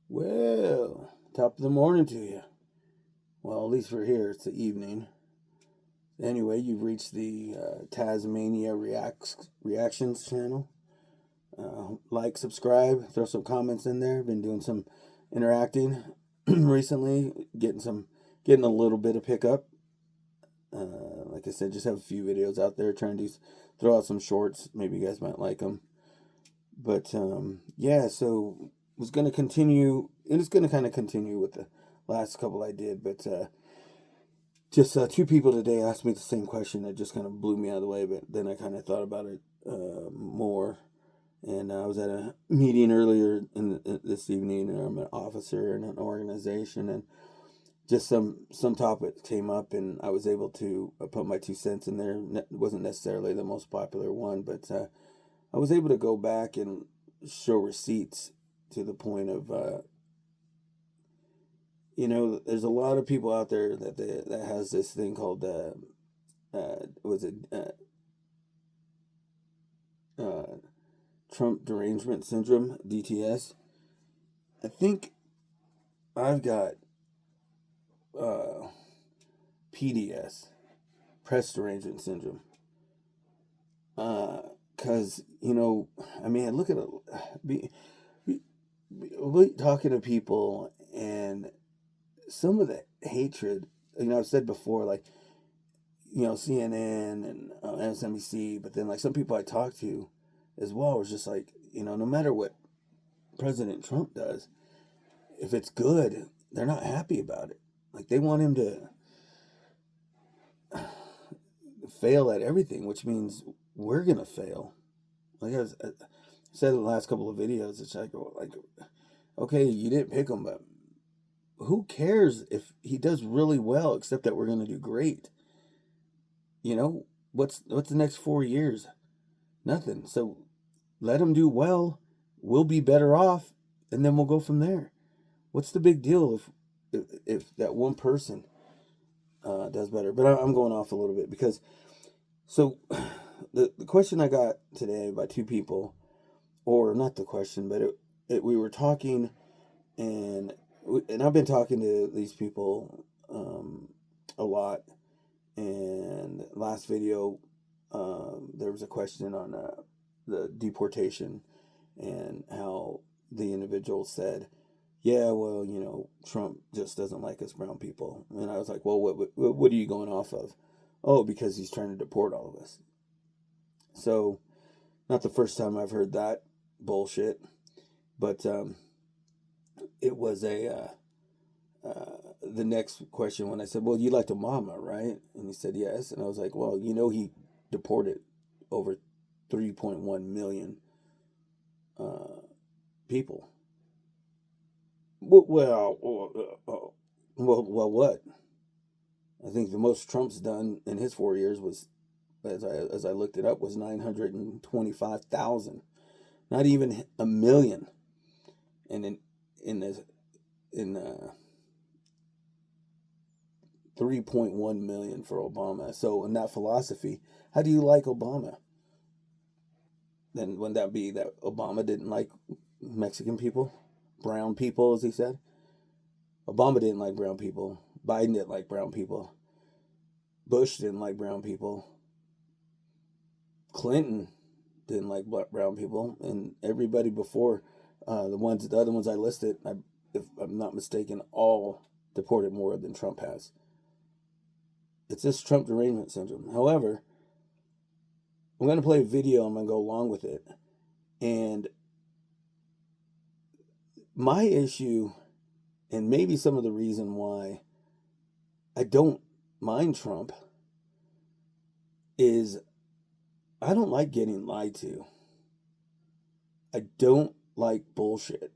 Well, top of the morning to you. Well, at least for here, it's the evening. Anyway, you've reached the Tasmania Reactions channel. Like, subscribe, throw some comments in there. Been doing some interacting recently, getting a little bit of pickup. Like I said, just have a few videos out there trying to throw out some shorts. Maybe you guys might like them. But yeah, so was going to continue. It is going to kind of continue with the last couple I did, but just two people today asked me the same question that just kind of blew me out of the way. But then I kind of thought about it more, and I was at a meeting earlier this evening. And I'm an officer in an organization, and just some topic came up, and I was able to put my 2 cents in there. It wasn't necessarily the most popular one, but I was able to go back and show receipts to the point of, there's a lot of people out there that has this thing called, was it Trump Derangement Syndrome, DTS. I think I've got PDS, Press Derangement Syndrome. Because, look at it. Talking to people and some of the hatred, I've said before, like, CNN and MSNBC, but then, like, some people I talk to as well was just like, no matter what President Trump does, if it's good, they're not happy about it. Like, they want him to fail at everything, which means we're going to fail. Like I said in the last couple of videos, it's like, okay, you didn't pick him, but who cares if he does really well, except that we're going to do great? What's the next 4 years? Nothing. So let him do well. We'll be better off, and then we'll go from there. What's the big deal if that one person does better? But I'm going off a little bit because so the question I got today by two people, or not the question, but we were talking, and I've been talking to these people a lot. And last video, there was a question on the deportation and how the individual said, yeah, well, Trump just doesn't like us brown people. And I was like, well, what are you going off of? Oh, because he's trying to deport all of us. So, not the first time I've heard that bullshit, but it was the next question when I said, well, you liked Obama, right? And he said, yes. And I was like, well, he deported over 3.1 million people. Well, what? I think the most Trump's done in his 4 years was, as I looked it up, was 925,000. Not even a million. And in 3.1 million for Obama. So in that philosophy, how do you like Obama? Then wouldn't that be that Obama didn't like Mexican people? Brown people, as he said? Obama didn't like brown people. Biden didn't like brown people. Bush didn't like brown people. Clinton didn't like brown people. And everybody before, the other ones I listed, if I'm not mistaken, all deported more than Trump has. It's this Trump derangement syndrome. However, I'm going to play a video. I'm going to go along with it. And my issue, and maybe some of the reason why I don't mind Trump, is I don't like getting lied to. I don't like bullshit.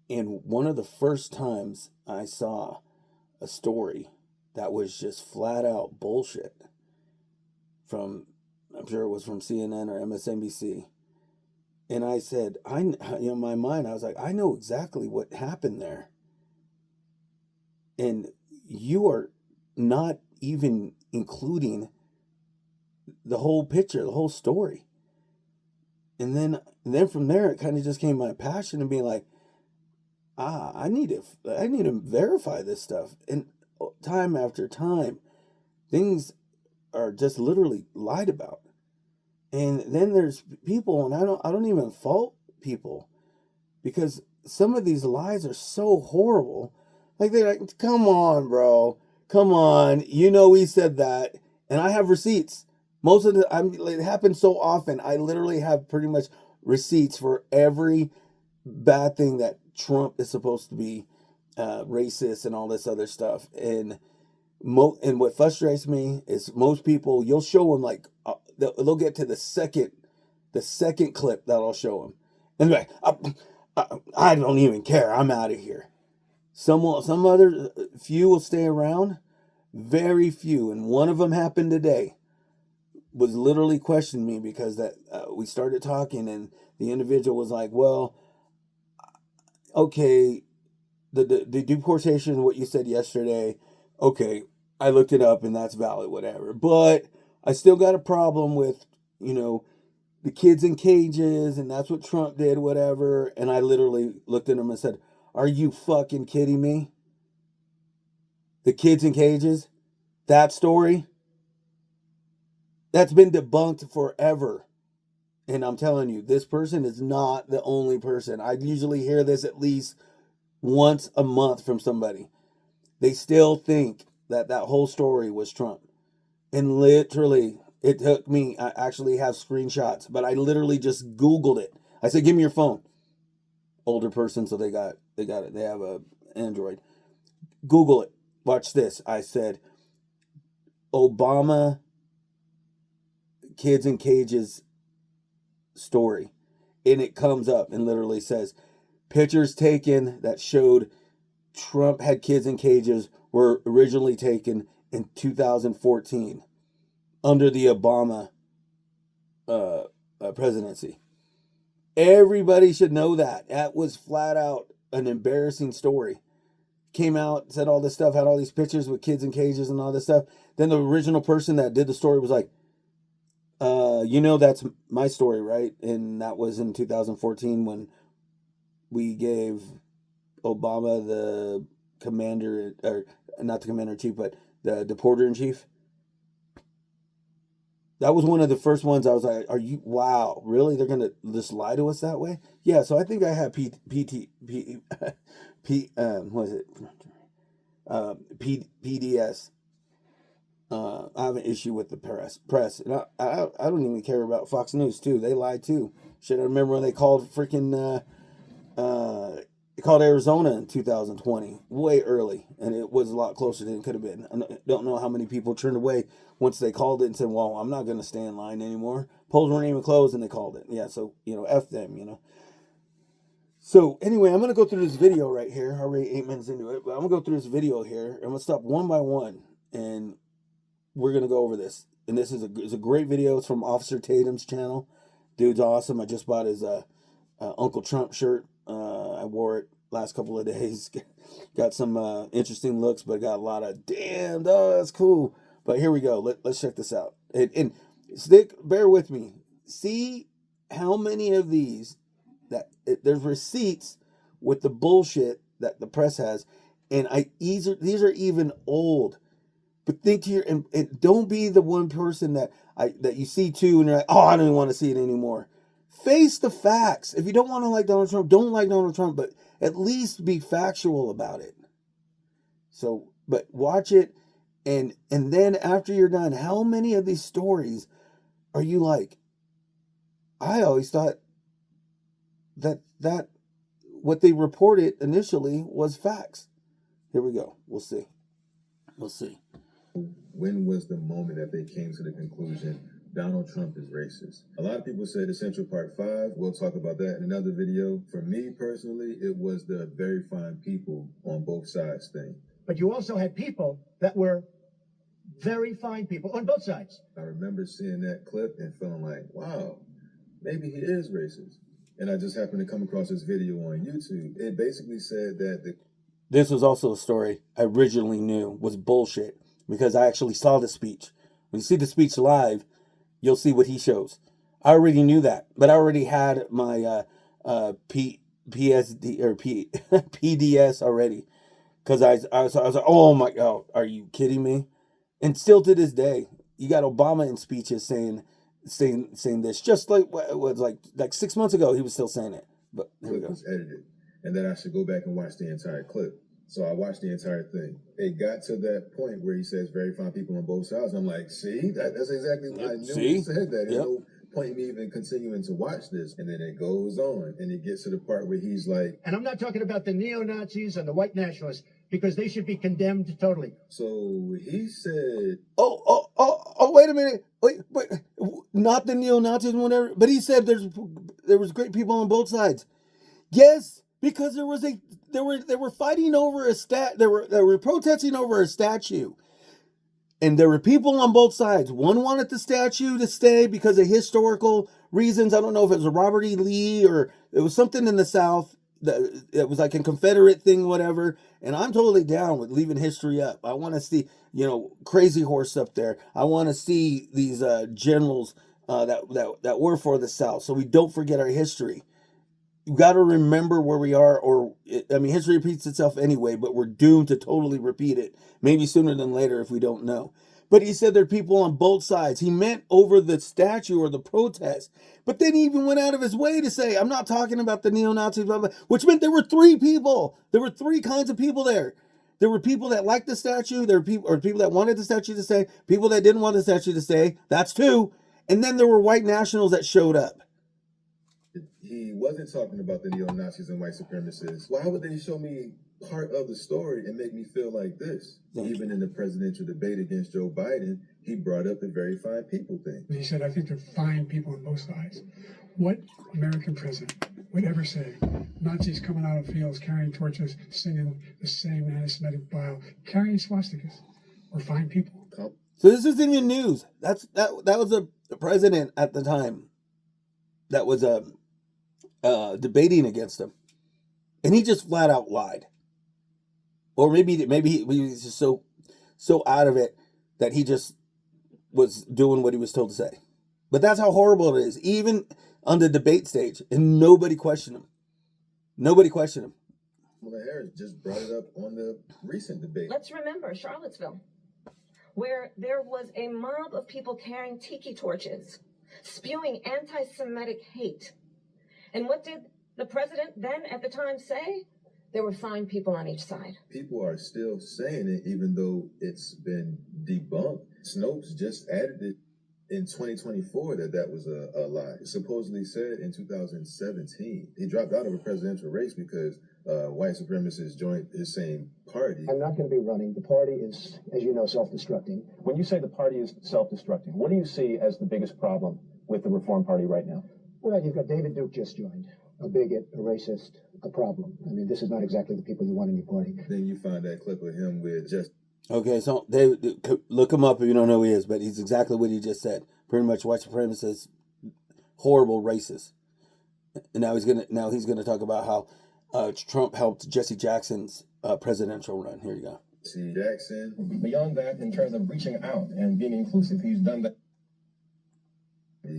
And one of the first times I saw a story that was just flat out bullshit from, I'm sure it was from CNN or MSNBC. And I said, in my mind, I was like, I know exactly what happened there. And you are not even including the whole picture, the whole story. And then from there, it kind of just came my passion and being like, I need to verify this stuff. And time after time, things are just literally lied about. And then there's people, and I don't even fault people, because some of these lies are so horrible. Like, they're like, come on, bro. Come on. You know he said that. And I have receipts. Most of it happens so often. I literally have pretty much receipts for every bad thing that Trump is supposed to be racist and all this other stuff. And what frustrates me is most people, you'll show them like they'll get to the second clip that I'll show them, and they're like, I don't even care. I'm out of here. Some other few will stay around, very few, and one of them happened today. Was literally questioning me because that we started talking, and the individual was like, "Well, okay, the deportation, what you said yesterday, okay, I looked it up and that's valid, whatever. But I still got a problem with, the kids in cages, and that's what Trump did, whatever." And I literally looked at him and said, "Are you fucking kidding me? The kids in cages? That story? That's been debunked forever." And I'm telling you, this person is not the only person. I usually hear this at least once a month from somebody. They still think that whole story was Trump. And literally, it took me, I actually have screenshots, but I literally just Googled it. I said, "Give me your phone." Older person, so they got it. They have a Android. Google it. Watch this. I said, Obama kids in cages story. And it comes up and literally says, pictures taken that showed Trump had kids in cages were originally taken in 2014 under the Obama presidency. Everybody should know that. That was flat out an embarrassing story. Came out, said all this stuff, had all these pictures with kids in cages and all this stuff. Then the original person that did the story was like, that's my story, right? And that was in 2014 when we gave Obama the commander, or not the commander in chief, but the deporter in chief. That was one of the first ones I was like, wow, really? They're going to just lie to us that way? Yeah, so I think I have PDS. I have an issue with the press. And I don't even care about Fox News, too. They lie, too. Shit, I remember when they called called Arizona in 2020, way early, and it was a lot closer than it could have been. I don't know how many people turned away once they called it and said, "Well, I'm not going to stay in line anymore." Polls weren't even closed, and they called it. Yeah, so, F them, So, anyway, I'm going to go through this video right here. Already 8 minutes into it, but I'm going to go through this video here. I'm going to stop one by one, and we're going to go over this. And this is a great video. It's from Officer Tatum's channel. Dude's awesome. I just bought his Uncle Trump shirt. I wore it last couple of days. Got some interesting looks, but got a lot of, damn, dog, that's cool. But here we go. Let's check this out. And bear with me. See how many of these there's receipts with the bullshit that the press has, and these are even old. But think to and don't be the one person that you see too, and you're like, "Oh, I don't even want to see it anymore." Face the facts. If you don't want to like Donald Trump, don't like Donald Trump, but at least be factual about it. So, but watch it, and then after you're done, how many of these stories are you like, I always thought that what they reported initially was facts. Here we go. We'll see. When was the moment that they came to the conclusion Donald Trump is racist? A lot of people said Essential Part 5. We'll talk about that in another video. For me personally, it was the very fine people on both sides thing. But you also had people that were very fine people on both sides. I remember seeing that clip and feeling like, wow, maybe he is racist. And I just happened to come across this video on YouTube. It basically said that this was also a story I originally knew was bullshit, because I actually saw the speech. When you see the speech live, you'll see what he shows. I already knew that, but I already had my PSD or PDS already, because I was like, oh my god, are you kidding me? And still to this day, you got Obama in speeches saying this, just like what it was like 6 months ago, he was still saying it. But here we clip go. was edited, and then I should go back and watch the entire clip. So I watched the entire thing. It got to that point where he says very fine people on both sides. I'm like, see, that's exactly what I knew he said that. There's no point in me even continuing to watch this. And then it goes on, and it gets to the part where he's like, And I'm not talking about the neo-Nazis and the white nationalists, because they should be condemned totally. so he said, Oh, wait a minute. Wait, not the neo-Nazis and whatever, but he said there was great people on both sides. Yes, because they were fighting over they were protesting over a statue. And there were people on both sides. One wanted the statue to stay because of historical reasons. I don't know if it was a Robert E. Lee or it was something in the South that it was like a Confederate thing, whatever. And I'm totally down with leaving history up. I want to see, Crazy Horse up there. I want to see these generals that were for the South, so we don't forget our history. You got to remember where we are, history repeats itself anyway, but we're doomed to totally repeat it, maybe sooner than later if we don't know. But he said there are people on both sides. He meant over the statue or the protest. But then he even went out of his way to say, I'm not talking about the neo-Nazis, blah, blah, which meant there were three people. There were three kinds of people there. There were people that liked the statue. There were people that wanted the statue to stay. People that didn't want the statue to stay. That's two. And then there were white nationals that showed up. He wasn't talking about the neo-Nazis and white supremacists. Why would they show me part of the story and make me feel like this? Even in the presidential debate against Joe Biden, he brought up the very fine people thing. He said, I think they're fine people on both sides. What American president would ever say Nazis coming out of fields carrying torches, singing the same anti-Semitic bile, carrying swastikas were fine people? So this is in your news. That was a president at the time that was debating against him, and he just flat out lied. Or maybe he was just so out of it that he just was doing what he was told to say. But that's how horrible it is, even on the debate stage, and nobody questioned him. Nobody questioned him. Kamala Harris just brought it up on the recent debate. Let's remember Charlottesville, where there was a mob of people carrying tiki torches, spewing anti-Semitic hate. And what did the president then at the time say? There were fine people on each side. People are still saying it, even though it's been debunked. Snopes just added it in 2024 that was a lie. It supposedly said in 2017. He dropped out of a presidential race because white supremacists joined his same party. I'm not going to be running. The party is, as you know, self-destructing. When you say the party is self-destructing, what do you see as the biggest problem with the Reform Party right now? Well, you've got David Duke just joined. A bigot, a racist, a problem. I mean, this is not exactly the people you want in your party. Then you find that clip of him with just... Okay, so David, look him up if you don't know who he is, but he's exactly what he just said. Pretty much white supremacist, horrible racist. And now he's gonna talk about how Trump helped Jesse Jackson's presidential run. Here you go. Jesse Jackson. Beyond that, in terms of reaching out and being inclusive, he's done that.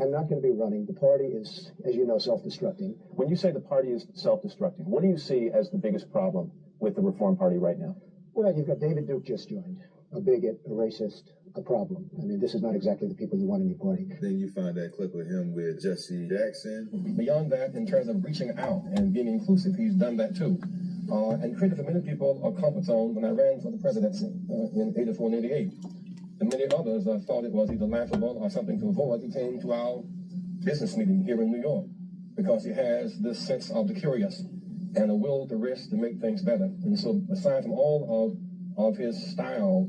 I'm not going to be running. The party is, as you know, self-destructing. When you say the party is self-destructing, what do you see as the biggest problem with the Reform Party right now? Well, you've got David Duke just joined. A bigot, a racist, a problem. I mean, this is not exactly the people you want in your party. Then you find that clip of him with Jesse Jackson. Beyond that, in terms of reaching out and being inclusive, he's done that too. And created for many people a comfort zone when I ran for the presidency in 84 and 88. And many others thought it was either laughable or something to avoid. He came to our business meeting here in New York because he has this sense of the curious and a will to risk to make things better. And so aside from all of his style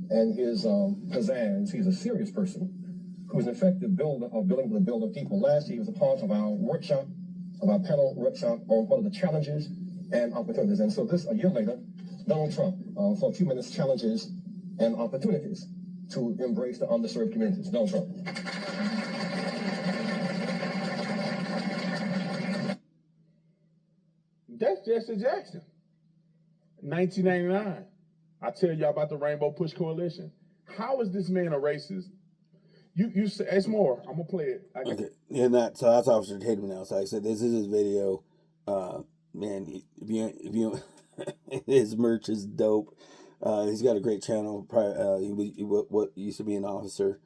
and his pizzazz, he's a serious person who's an effective builder of building the build of people. Last year he was a part of our workshop, of our panel workshop on what are the challenges and opportunities. And so a year later, Donald Trump, for a few minutes, challenges and opportunities to embrace the underserved communities. Donald Trump. That's Jesse Jackson. 1999. I tell y'all about the Rainbow Push Coalition. How is this man a racist? You say it's more. I'm gonna play it. Okay, and that's Officer Tatum now. So like I said, this is his video Man, if you his merch is dope. He's got a great channel. What used to be an officer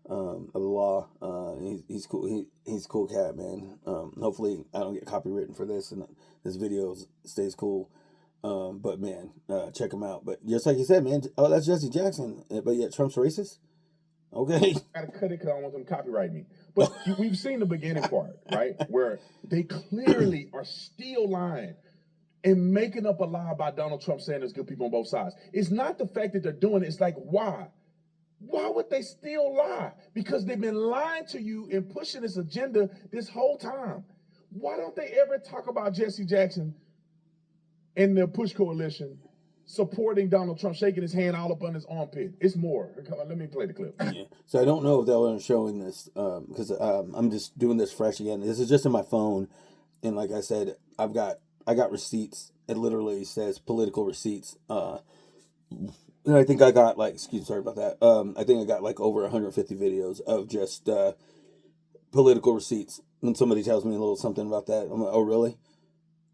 of the law. He's cool. He's a cool cat, man. Hopefully, I don't get copywritten for this, and this video stays cool. But man, check him out. But just like you said, man. Oh, that's Jesse Jackson. But yet Trump's racist. Okay. I gotta cut it because I don't want them to copyright me. But we've seen the beginning part, right? Where they clearly are still lying and making up a lie about Donald Trump saying there's good people on both sides. It's not the fact that they're doing it. It's like, why? Why would they still lie? Because they've been lying to you and pushing this agenda this whole time. Why don't they ever talk about Jesse Jackson and the Push Coalition supporting Donald Trump, shaking his hand all up on his armpit? It's more. Come on, let me play the clip. Yeah. So I don't know if they'll end showing this because I'm just doing this fresh again. This is just in my phone, and like I said, I got receipts. It literally says political receipts. And I think I got sorry about that. I think I got like over 150 videos of just political receipts. When somebody tells me a little something about that, I'm like, oh really?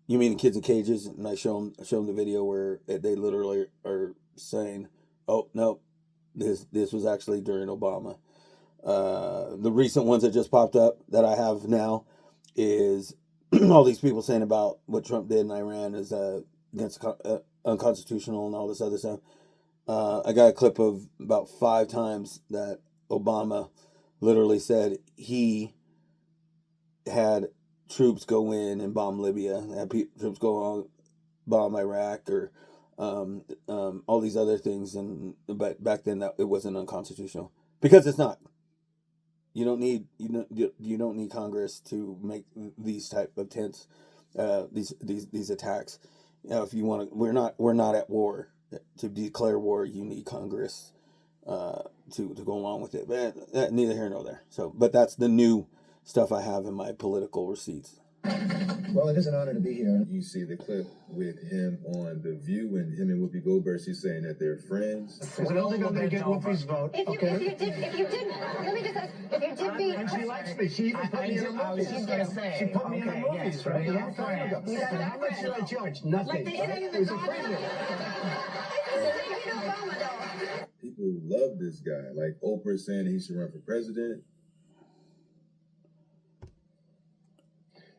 You mean the kids in cages? And I show them the video where they literally are saying, "Oh no, this was actually during Obama." The recent ones that just popped up that I have now is all these people saying about what Trump did in Iran is against unconstitutional and all this other stuff. I got a clip of about 5 times that Obama literally said he had troops go in and bomb Libya, had troops go on bomb Iraq, or all these other things. But back then it wasn't unconstitutional because it's not. You don't need Congress to make these type of attempts, these attacks. If you want to, we're not at war. To declare war, you need Congress to go along with it. But neither here nor there. So, but that's the new stuff I have in my political receipts. Well, it is an honor to be here. You see the clip with him on The View and him and Whoopi Goldberg. She's saying that they're friends. I don't think I'm going to get Whoopi's vote. If you did, let me just ask, if you did beat... And she likes me. She even put me in the movies. She put me in the movies, right? A long time ago. How much should I charge? Nothing. It was a preview. People love this guy. Like Oprah saying he should run for president.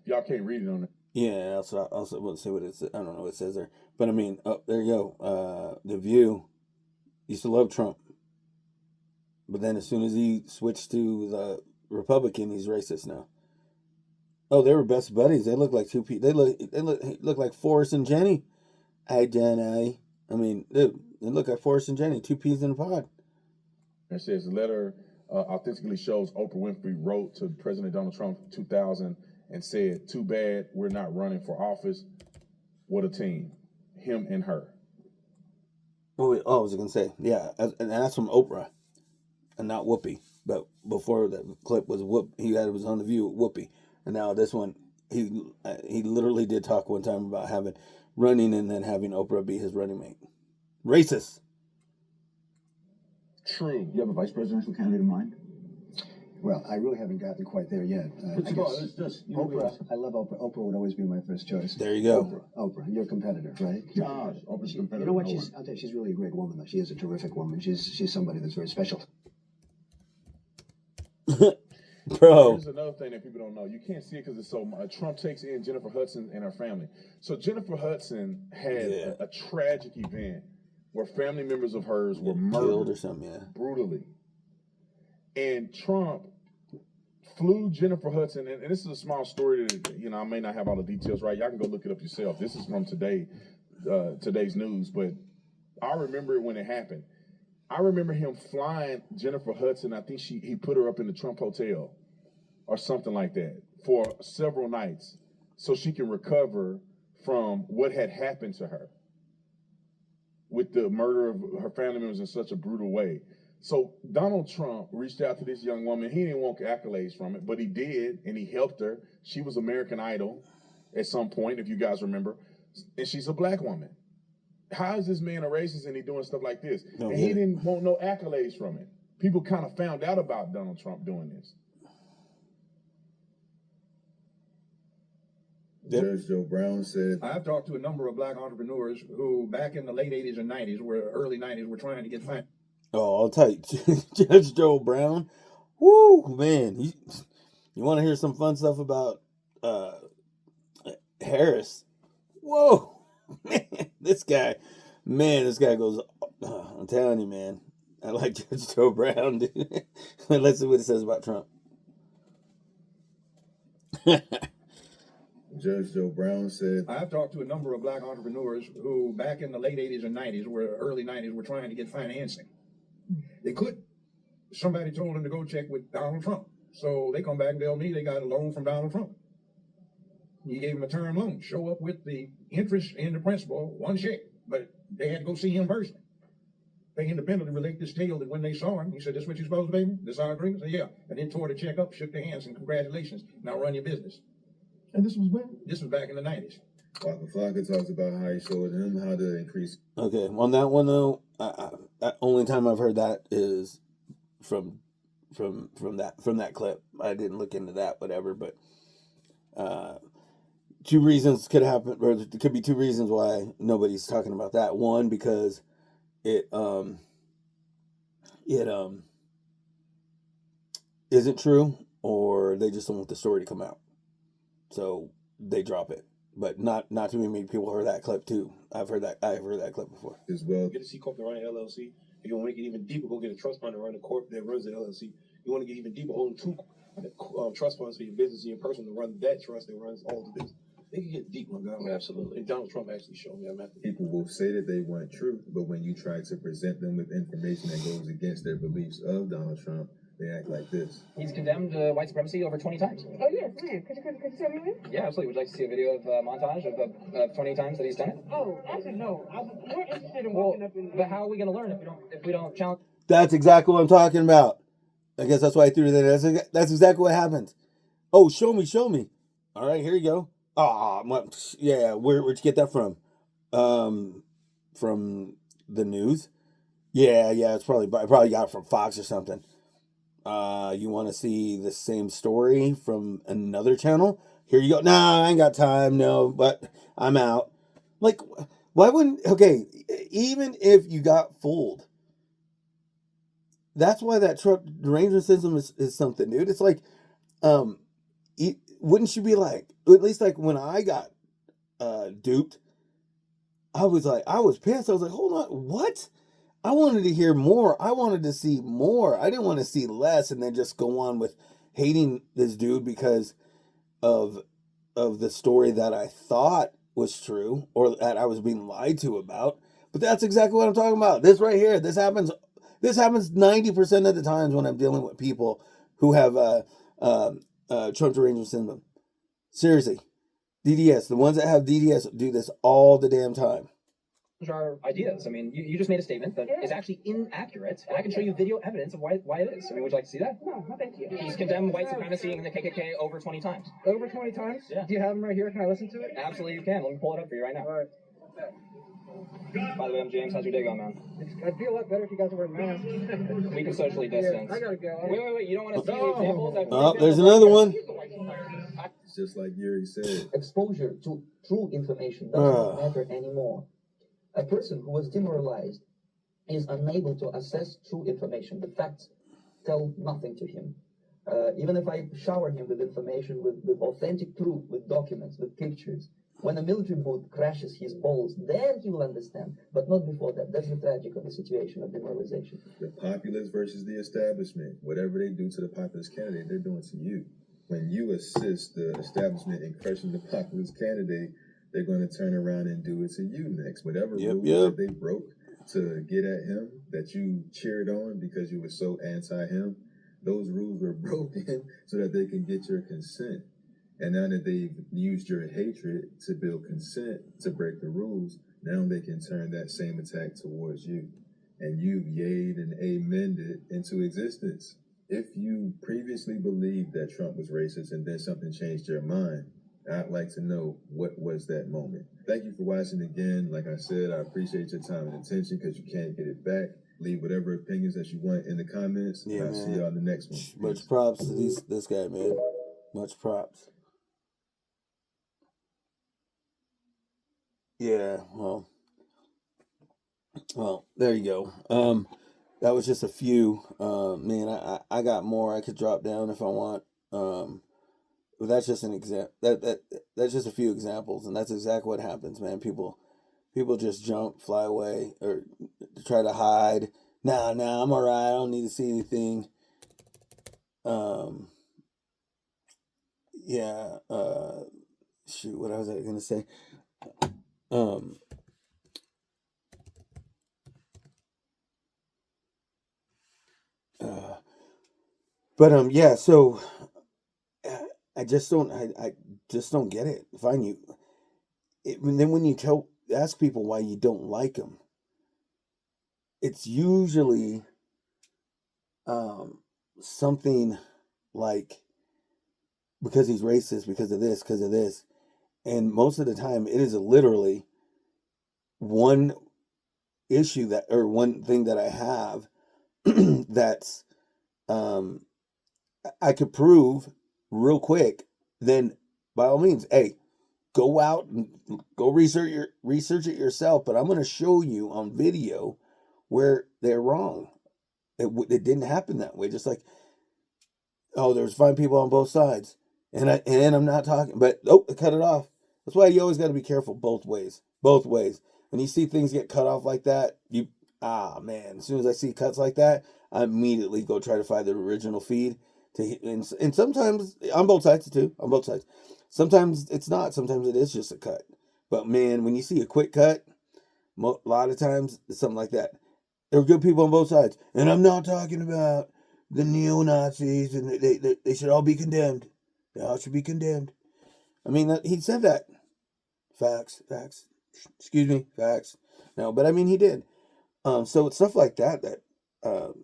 Y'all can't read it on it. Yeah, also won't say what it says. I don't know what it says there. But I mean, there you go. The View used to love Trump. But then as soon as he switched to the Republican, he's racist now. Oh, they were best buddies. They look like two people. They look like Forrest and Jenny. Hi, Jenny. I mean, dude, they look like Forrest and Jenny, 2 peas in a pod. It says the letter authentically shows Oprah Winfrey wrote to President Donald Trump in 2000 and said, "Too bad we're not running for office. What a team, him and her." Oh, I was gonna say, yeah, and that's from Oprah, and not Whoopi. But before that clip was was on The View with Whoopi, and now this one, he literally did talk one time about running and then having Oprah be his running mate. Racist. True. You have a vice presidential candidate in mind? Well, I really haven't gotten quite there yet. I guess Oprah, I love Oprah. Oprah would always be my first choice. There you go. Oprah, your competitor, right? Josh, Oprah's competitor. You know what? I'll tell you, she's really a great woman, though. She is a terrific woman. She's somebody that's very special. Bro. Here's another thing that people don't know. You can't see it because it's so much. Trump takes in Jennifer Hudson and her family. So Jennifer Hudson had a tragic event where family members of hers were murdered or something, brutally. And Trump flew Jennifer Hudson, and this is a small story that, I may not have all the details right. Y'all can go look it up yourself. This is from today's news, but I remember it when it happened. I remember him flying Jennifer Hudson. I think he put her up in the Trump Hotel or something like that for several nights so she can recover from what had happened to her with the murder of her family members in such a brutal way. So Donald Trump reached out to this young woman. He didn't want accolades from it, but he did, and he helped her. She was American Idol at some point, if you guys remember, and she's a black woman. How is this man a racist and he doing stuff like this? And he didn't want no accolades from it. People kind of found out about Donald Trump doing this. Judge Joe Brown said, I've talked to a number of black entrepreneurs who back in the late 80s and 90s, early 90s, were trying to get financed. Oh, I'll tell you, Judge Joe Brown. Woo, man. You want to hear some fun stuff about Harris? Whoa, man, this guy goes, I'm telling you, man. I like Judge Joe Brown, dude. Let's see what it says about Trump. Judge Joe Brown said, I've talked to a number of black entrepreneurs who back in the late 80s and 90s, early 90s, were trying to get financing. They couldn't. Somebody told them to go check with Donald Trump. So they come back and tell me they got a loan from Donald Trump. He gave them a term loan. Show up with the interest and the principal, one check. But they had to go see him personally. They independently relate this tale that when they saw him, he said, "This is what you're supposed to pay me? This our agreement?" I said, "Yeah." And then tore the check up, shook their hands, and congratulations. Now run your business. And this was when? This was back in the 90s. Waka Flocka talks about how he showed him how to increase. Okay, on that one though, only time I've heard that is from that clip. I didn't look into that, whatever. But two reasons could happen, or there could be two reasons why nobody's talking about that. One, because it isn't true, or they just don't want the story to come out, so they drop it. But not too many people heard that clip too. I've heard that clip before As well. Get a C corp to run an LLC. If you want to make it even deeper, go get a trust fund to run a corp that runs the LLC. You want to get even deeper, own two trust funds for your business and your person to run that trust that runs all the business. They can get deep on that. Absolutely. And Donald Trump actually showed me that method. People will say that they want truth, but when you try to present them with information that goes against their beliefs of Donald Trump, they act like this. He's condemned white supremacy over 20 times. Oh, yes, man. Could you tell me when? Yeah, absolutely. Would you like to see a video of montage of 20 times that he's done it? Oh, actually, no. I'm more interested in walking up in. But how are we going to learn if we don't challenge? That's exactly what I'm talking about. I guess that's why I threw it in. That's exactly what happens. Oh, show me. All right, here you go. Oh, yeah. Where'd you get that from? From the news. Yeah. It's probably got it from Fox or something. You want to see the same story from another channel? Here you go. Nah, I ain't got time. No, but I'm out. Like, why wouldn't? Okay, even if you got fooled, that's why that Trump derangement system is something, dude. It's like, wouldn't you be like, at least like when I got duped, I was pissed. I was like, hold on, what? I wanted to hear more. I wanted to see more. I didn't want to see less and then just go on with hating this dude because of the story that I thought was true or that I was being lied to about. But that's exactly what I'm talking about. This right here, this happens 90% of the times when I'm dealing with people who have Trump derangement syndrome. Seriously, DDS, the ones that have DDS do this all the damn time. Our ideas. I mean, you just made a statement that is actually inaccurate, and I can show you video evidence of why it is. I mean, would you like to see that? No, thank you. He's condemned white supremacy and the KKK over 20 times. Over 20 times? Yeah. Do you have them right here? Can I listen to it? Absolutely, you can. Let me pull it up for you right now. All right. By the way, I'm James. How's your day going, man? I'd feel a lot better if you guys were wearing masks. We can socially distance. Yeah, I gotta go. Wait. You don't want to see the examples? Oh, there's another one. It's just like Yuri said. Exposure to true information doesn't matter anymore. A person who was demoralized is unable to assess true information. The facts tell nothing to him. Even if I shower him with information, with authentic proof, with documents, with pictures, when a military boot crashes his balls, then he will understand, but not before that. That's the tragic of the situation of demoralization. The populace versus the establishment. Whatever they do to the populist candidate, they're doing to you. When you assist the establishment in crushing the populist candidate, they're going to turn around and do it to you next. Whatever rules that they broke to get at him, that you cheered on because you were so anti-him, those rules were broken so that they can get your consent. And now that they've used your hatred to build consent to break the rules, now they can turn that same attack towards you. And you've yayed and amened it into existence. If you previously believed that Trump was racist and then something changed your mind, I'd like to know what was that moment. Thank you for watching again. Like I said, I appreciate your time and attention because you can't get it back. Leave whatever opinions that you want in the comments. Yeah, I'll see y'all in the next one. Much props to this guy, man. Much props. Yeah, well, there you go. That was just a few. Man, I got more. I could drop down if I want. But that's just an example. That's just a few examples, and that's exactly what happens, man. People just jump, fly away, or try to hide. Nah, I'm all right. I don't need to see anything. Yeah. Shoot, what was I gonna say? Um. But yeah. So I just don't. I just don't get it. Fine, you. And then when you ask people why you don't like them, it's usually something like because he's racist, because of this, and most of the time it is literally one issue that or one thing that I have that's I could prove real quick. Then by all means, hey, go out and go research it yourself. But I'm going to show you on video where they're wrong. It didn't happen that way. Just like, oh, there's fine people on both sides, and I'm not talking. But I cut it off. That's why you always got to be careful both ways. Both ways. When you see things get cut off like that, man. As soon as I see cuts like that, I immediately go try to find the original feed. And sometimes on both sides too. On both sides. Sometimes it's not. Sometimes it is just a cut. But man, when you see a quick cut, a lot of times it's something like that. There are good people on both sides, and I'm not talking about the neo-Nazis, and they should all be condemned. They all should be condemned. I mean, he said that. Facts. Excuse me, facts. No, but I mean, he did. So it's stuff like that that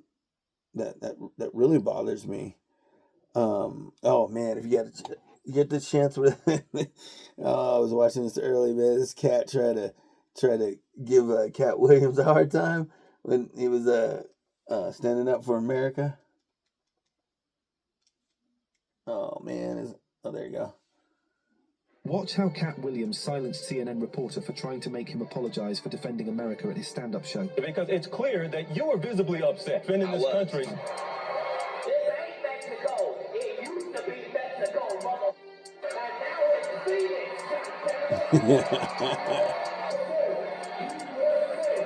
really bothers me. Oh man, if you get the chance with, oh, I was watching this early, man. This cat tried to give Cat Williams a hard time when he was standing up for America. Oh man, there you go. Watch how Cat Williams silenced CNN reporter for trying to make him apologize for defending America at his stand-up show. Because it's clear that you were visibly upset defending this country. This ain't Mexico. It used to be Mexico, mother. And now it's Phoenix.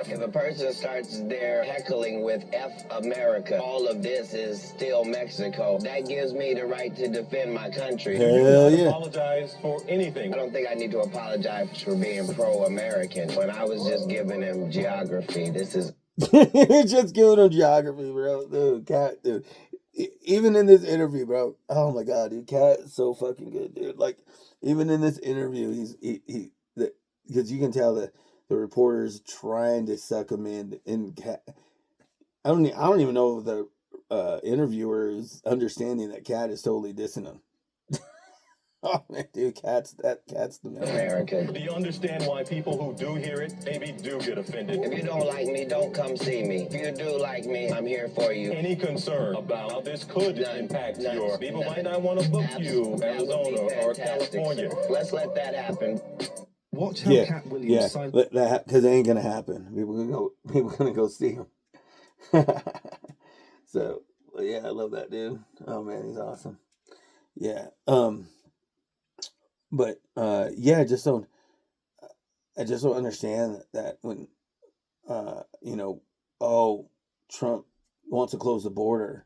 If a person starts their heckling with F America, all of this is still Mexico. That gives me the right to defend my country. Hell yeah. Apologize for anything. I don't think I need to apologize for being pro-American when I was just giving him geography. This is just giving him geography, bro. Dude. Even in this interview, bro. Oh my god, dude, Cat is so fucking good, dude. Like, even in this interview, because you can tell that the reporter's trying to suck him in. And Cat, I don't even know if the interviewer is understanding that Cat is totally dissing him. Oh man, dude, Cat's the man. America. Do you understand why people who do hear it maybe do get offended? If you don't like me, don't come see me. If you do like me, I'm here for you. Any concern about how this could impact your people might not want to book you, Arizona or California. Let's let that happen. Watch how Cat Williams let that because it ain't gonna happen. People gonna go see him. So yeah, I love that dude. Oh man, he's awesome. Yeah. But yeah, I just don't understand that when Trump wants to close the border.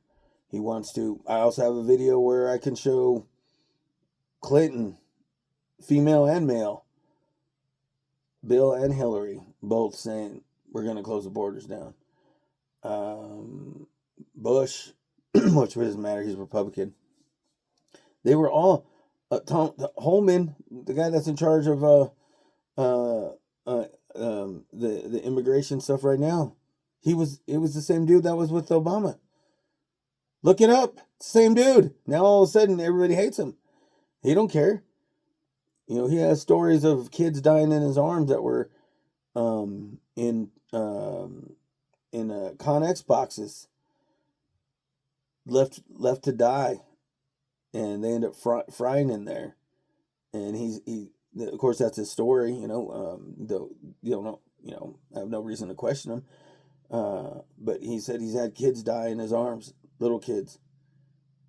He wants to. I also have a video where I can show Clinton, female and male, Bill and Hillary, both saying we're going to close the borders down. Bush, which doesn't matter, he's Republican. They were all Holman, the guy that's in charge of the immigration stuff right now. It was the same dude that was with Obama. Look it up. Same dude. Now all of a sudden everybody hates him. He don't care. He has stories of kids dying in his arms that were in Connex boxes left to die, and they end up frying in there. And of course, that's his story. Though you don't know, I have no reason to question him. But he said he's had kids die in his arms, little kids,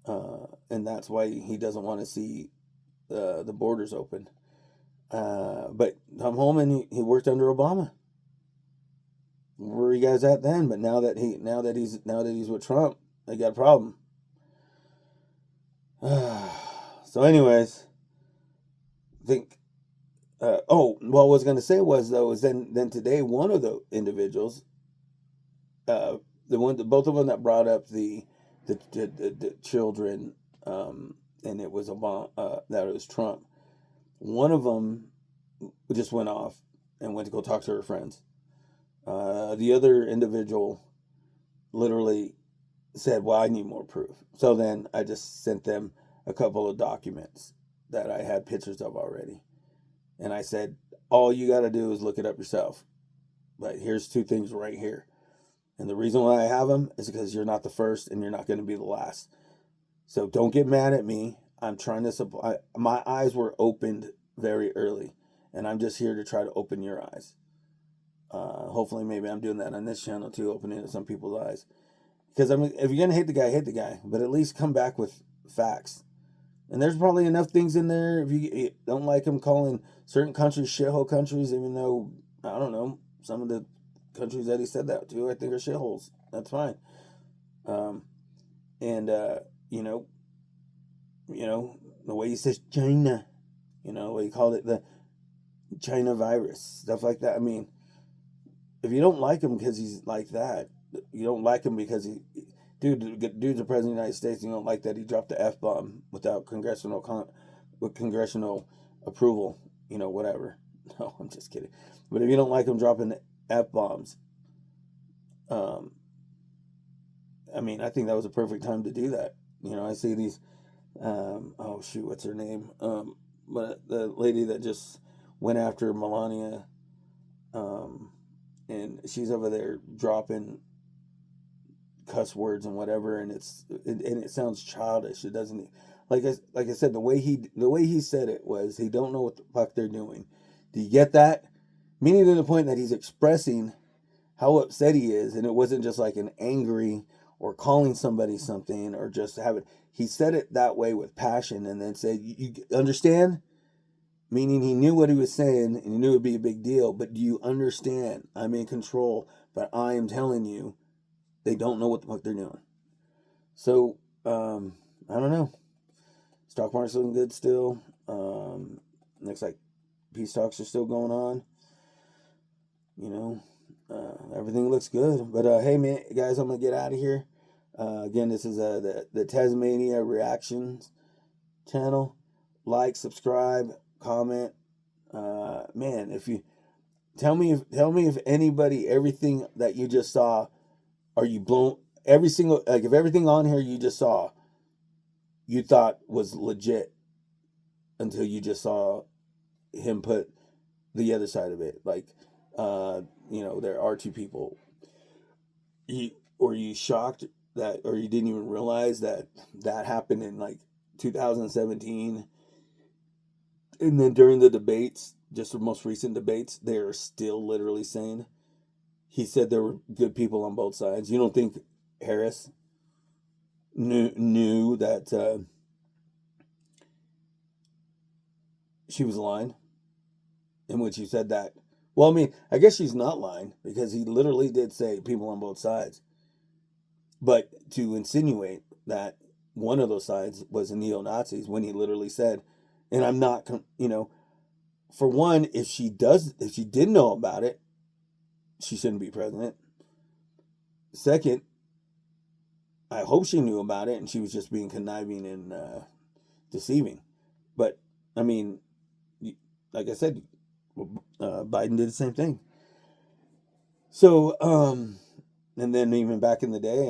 and that's why he doesn't want to see the borders open. But come home and he worked under Obama. Where are you guys at then? But now that he's with Trump, they got a problem. So, anyways, I think. What I was gonna say was then today one of the individuals, both of them that brought up the children, and it was Obama, that it was Trump. One of them just went off and went to go talk to her friends. The other individual literally said, well, I need more proof. So then I just sent them a couple of documents that I had pictures of already. And I said, all you got to do is look it up yourself. But here's two things right here. And the reason why I have them is because you're not the first and you're not going to be the last. So don't get mad at me. I'm trying to supply. My eyes were opened very early. And I'm just here to try to open your eyes. Hopefully, maybe I'm doing that on this channel too, opening some people's eyes. Because if you're gonna hate the guy, but at least come back with facts. And there's probably enough things in there. If you don't like him calling certain countries shithole countries, even though I don't know, some of the countries that he said that to, I think are shitholes. That's fine. The way he says China, what he called it, the China virus, stuff like that. I mean, if you don't like him because he's like that, you don't like him because dude's the president of the United States, and you don't like that he dropped the F-bomb without congressional approval, whatever. No, I'm just kidding. But if you don't like him dropping the F-bombs, I think that was a perfect time to do that. I see these, what's her name? But the lady that just went after Melania, and she's over there dropping cuss words and whatever, and it sounds childish. It doesn't, like I said, the way he said it was, he don't know what the fuck they're doing. Do you get that? Meaning to the point that he's expressing how upset he is, and it wasn't just like an angry or calling somebody something or just he said it that way with passion, and then said, you understand? Meaning he knew what he was saying, and he knew it would be a big deal, but do you understand? I'm in control, but I am telling you, they don't know what the fuck they're doing. So, I don't know. Stock market's looking good still. Looks like peace talks are still going on. Everything looks good. But, hey, man, guys, I'm going to get out of here. Again, this is the Tasmania Reactions channel. Like, subscribe, comment. Man, if you tell me if anybody, everything that you just saw, are you blown? If everything on here you just saw, you thought was legit until you just saw him put the other side of it. Like, there are two people. Were you shocked that, or you didn't even realize that happened in like 2017? And then during the debates, just the most recent debates, they're still literally saying, he said there were good people on both sides. You don't think Harris knew that she was lying? In which he said that. Well, I guess she's not lying, because he literally did say people on both sides. But to insinuate that one of those sides was the neo-Nazis, when he literally said, and I'm not, for one, if she did know about it, she shouldn't be president. Second, I hope she knew about it and she was just being conniving and deceiving. But, like I said, Biden did the same thing. So, and then even back in the day,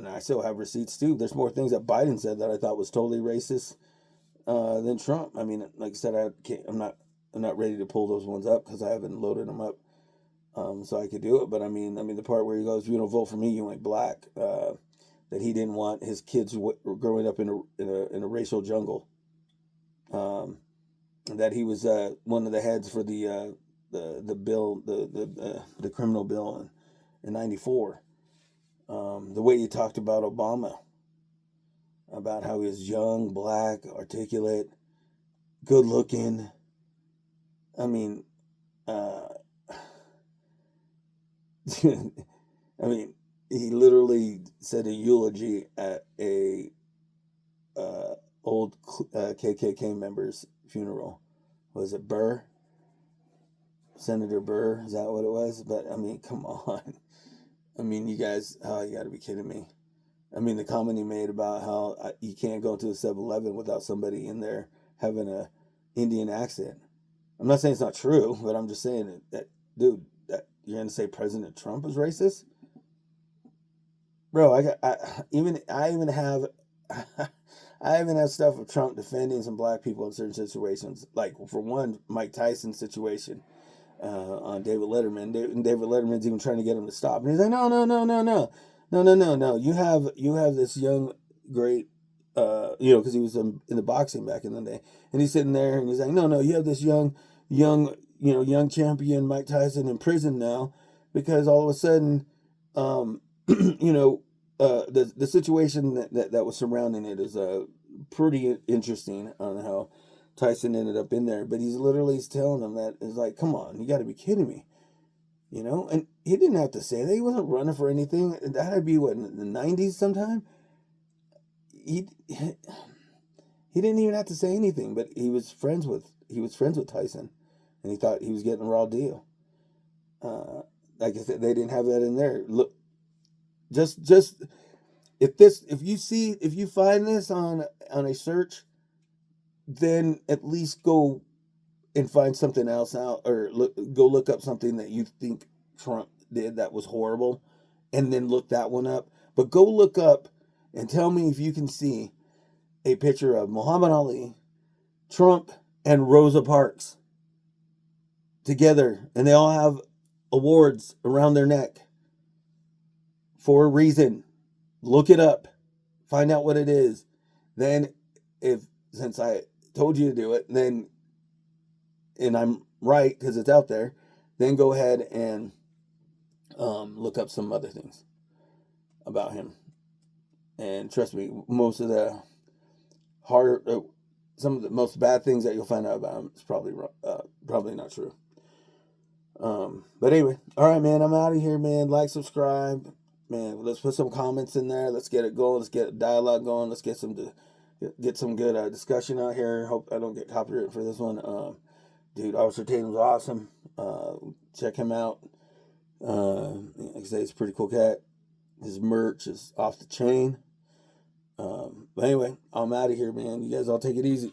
I still have receipts too. There's more things that Biden said that I thought was totally racist than Trump. Like I said, I'm not ready to pull those ones up because I haven't loaded them up. So I could do it, but the part where he goes, "If you don't vote for me, you ain't black." That he didn't want his kids growing up in a racial jungle. that he was one of the heads for the bill, the criminal bill in '94. The way he talked about Obama, about how he was young, black, articulate, good looking. I mean, I mean, he literally said a eulogy at a old KKK member's funeral. Was it Burr? Senator Burr? Is that what it was? But I mean, come on. I mean, you guys, oh, you got to be kidding me. I mean, the comment he made about how you can't go to a 7-Eleven without somebody in there having a Indian accent. I'm not saying it's not true, but I'm just saying that dude, that you're gonna say President Trump is racist, bro. I even have stuff of Trump defending some black people in certain situations. Like for one, Mike Tyson's situation on David Letterman. David Letterman's even trying to get him to stop, and he's like, no. You have this young, great, because he was in the boxing back in the day, and he's sitting there and he's like, no, you have this young champion Mike Tyson in prison now because all of a sudden, the situation that was surrounding it is pretty interesting on how Tyson ended up in there. But he's literally telling him that it's like, come on, you got to be kidding me, And he didn't have to say that. He wasn't running for anything. That had to be what, in the 90s sometime. He didn't even have to say anything, but he was friends with Tyson, and he thought he was getting a raw deal. Like I said, they didn't have that in there. Look, just if you find this on a search, then at least go and find something else out, or go look up something that you think Trump did that was horrible, and then look that one up. But go look up and tell me if you can see a picture of Muhammad Ali, Trump, and Rosa Parks together, and they all have awards around their neck for a reason. Look it up. Find out what it is. Then, since I told you to do it, and I'm right because it's out there, then go ahead and look up some other things about him. And trust me, most of the some of the most bad things that you'll find out about him is probably not true. But anyway, all right, man, I'm out of here, man. Like, subscribe, man. Let's put some comments in there. Let's get it going. Let's get a dialogue going. Let's get some good discussion out here. Hope I don't get copyrighted for this one. Dude, Officer Tatum's awesome. Check him out. Like I say, he's a pretty cool cat. His merch is off the chain. But anyway, I'm out of here, man. You guys all take it easy.